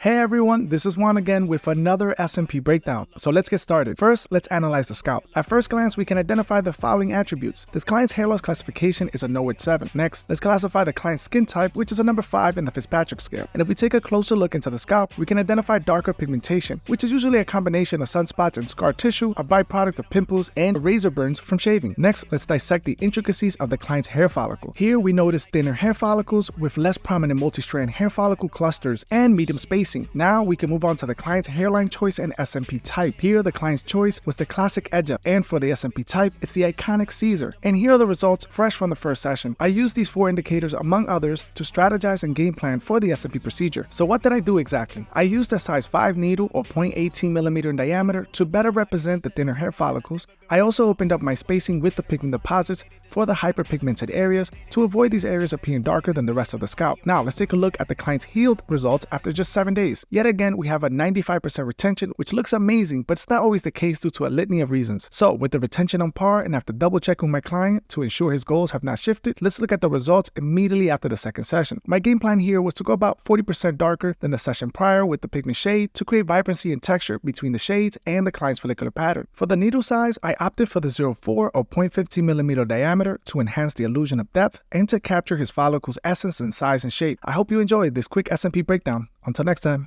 Hey everyone, this is Juan again with another SMP breakdown. So let's get started. First, let's analyze the scalp. At first glance, we can identify the following attributes. This client's hair loss classification is a NOID 7. Next, let's classify the client's skin type, which is a number 5 in the Fitzpatrick scale. And if we take a closer look into the scalp, we can identify darker pigmentation, which is usually a combination of sunspots and scar tissue, a byproduct of pimples and razor burns from shaving. Next, let's dissect the intricacies of the client's hair follicle. Here we notice thinner hair follicles with less prominent multi-strand hair follicle clusters and medium spacing. Now we can move on to the client's hairline choice and SMP type. Here the client's choice was the classic 𝗙𝗵𝗶𝗰, and for the SMP type, it's the iconic 𝗙𝗹𝗶. And here are the results fresh from the first session. I used these 4 indicators among others to strategize and game plan for the SMP procedure. So what did I do exactly? I used a size 5 needle or 0.18mm in diameter to better represent the thinner hair follicles. I also opened up my spacing with the pigment deposits for the hyperpigmented areas to avoid these areas appearing darker than the rest of the scalp. Now let's take a look at the client's healed results after just 7 days. Yet again, we have a 95% retention, which looks amazing, but it's not always the case due to a litany of reasons. So with the retention on par and after double checking my client to ensure his goals have not shifted, let's look at the results immediately after the second session. My game plan here was to go about 40% darker than the session prior with the pigment shade to create vibrancy and texture between the shades and the client's follicular pattern. For the needle size, I opted for the 0.4 or 0.15mm diameter to enhance the illusion of depth and to capture his follicle's essence and size and shape. I hope you enjoyed this quick SMP breakdown. Until next time.